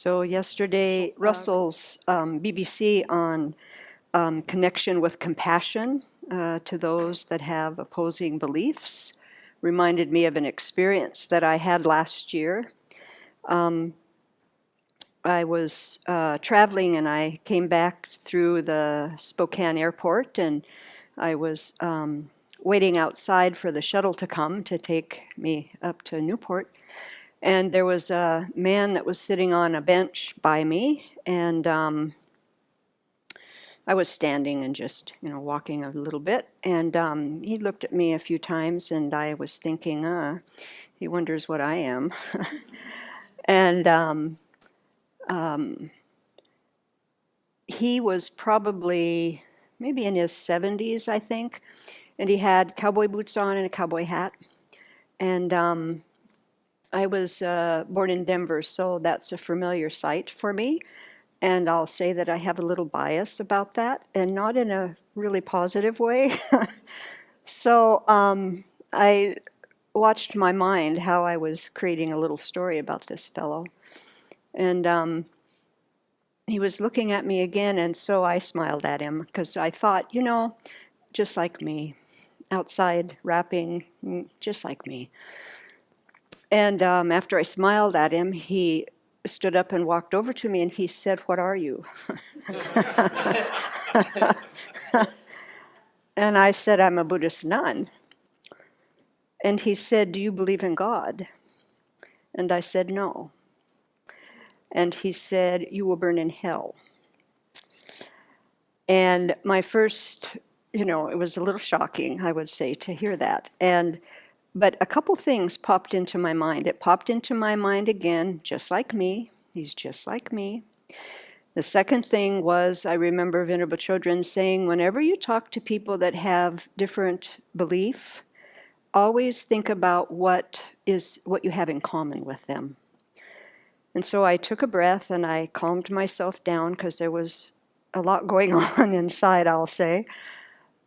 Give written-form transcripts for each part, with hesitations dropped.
So yesterday, Russell's BBC on connection with compassion to those that have opposing beliefs reminded me of an experience that I had last year. I was traveling and I came back through the Spokane airport, and I was waiting outside for the shuttle to come to take me up to Newport. And there was a man that was sitting on a bench by me, and I was standing and just, walking a little bit. And he looked at me a few times, and I was thinking, he wonders what I am. And he was probably maybe in his 70s, I think, and he had cowboy boots on and a cowboy hat. And I was born in Denver, so that's a familiar sight for me. And I'll say that I have a little bias about that, and not in a really positive way. So I watched my mind, how I was creating a little story about this fellow. And he was looking at me again, and so I smiled at him, because I thought, just like me, outside rapping, just like me. And after I smiled at him, he stood up and walked over to me, and he said, "What are you?" And I said, "I'm a Buddhist nun." And he said, "Do you believe in God?" And I said, "No." And he said, "You will burn in hell." And my first, it was a little shocking, I would say, to hear that. But a couple things popped into my mind. It popped into my mind again, just like me. He's just like me. The second thing was, I remember Venerable Chodron saying, whenever you talk to people that have different belief, always think about what you have in common with them. And so I took a breath and I calmed myself down, because there was a lot going on inside, I'll say.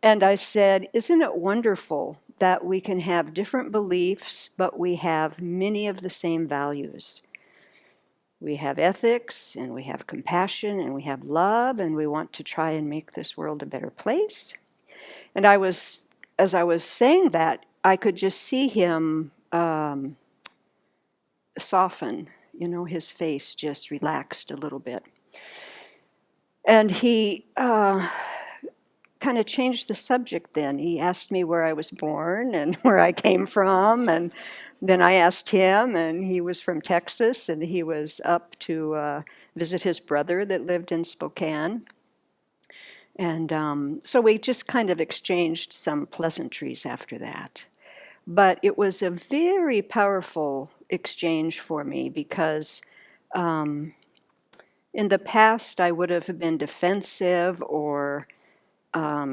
And I said, isn't it wonderful that we can have different beliefs, but we have many of the same values? We have ethics, and we have compassion, and we have love, and we want to try and make this world a better place. And as I was saying that, I could just see him soften, his face just relaxed a little bit. And he kind of changed the subject then. He asked me where I was born and where I came from, and then I asked him, and he was from Texas, and he was up to visit his brother that lived in Spokane. And so we just kind of exchanged some pleasantries after that. But it was a very powerful exchange for me, because in the past I would have been defensive or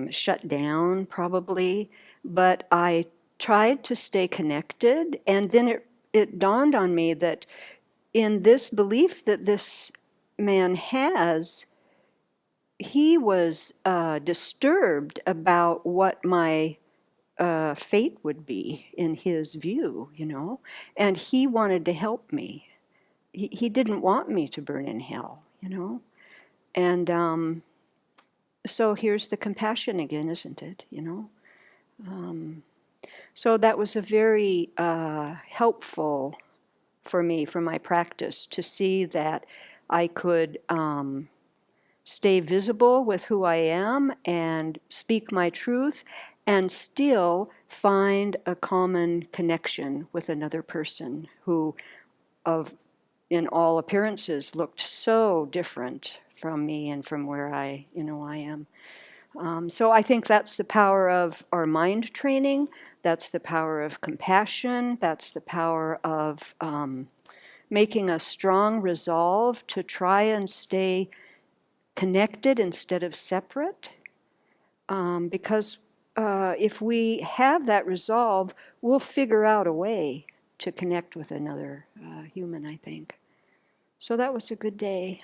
shut down probably, but I tried to stay connected. And then it dawned on me that in this belief that this man has, he was disturbed about what my fate would be in his view, and he wanted to help me. He didn't want me to burn in hell, and so here's the compassion again, isn't it? So that was a very helpful for me, for my practice, to see that I could stay visible with who I am and speak my truth, and still find a common connection with another person who, in all appearances, looked so different from me and from where I am. So I think that's the power of our mind training. That's the power of compassion. That's the power of making a strong resolve to try and stay connected instead of separate. Because if we have that resolve, we'll figure out a way to connect with another human, I think. So that was a good day.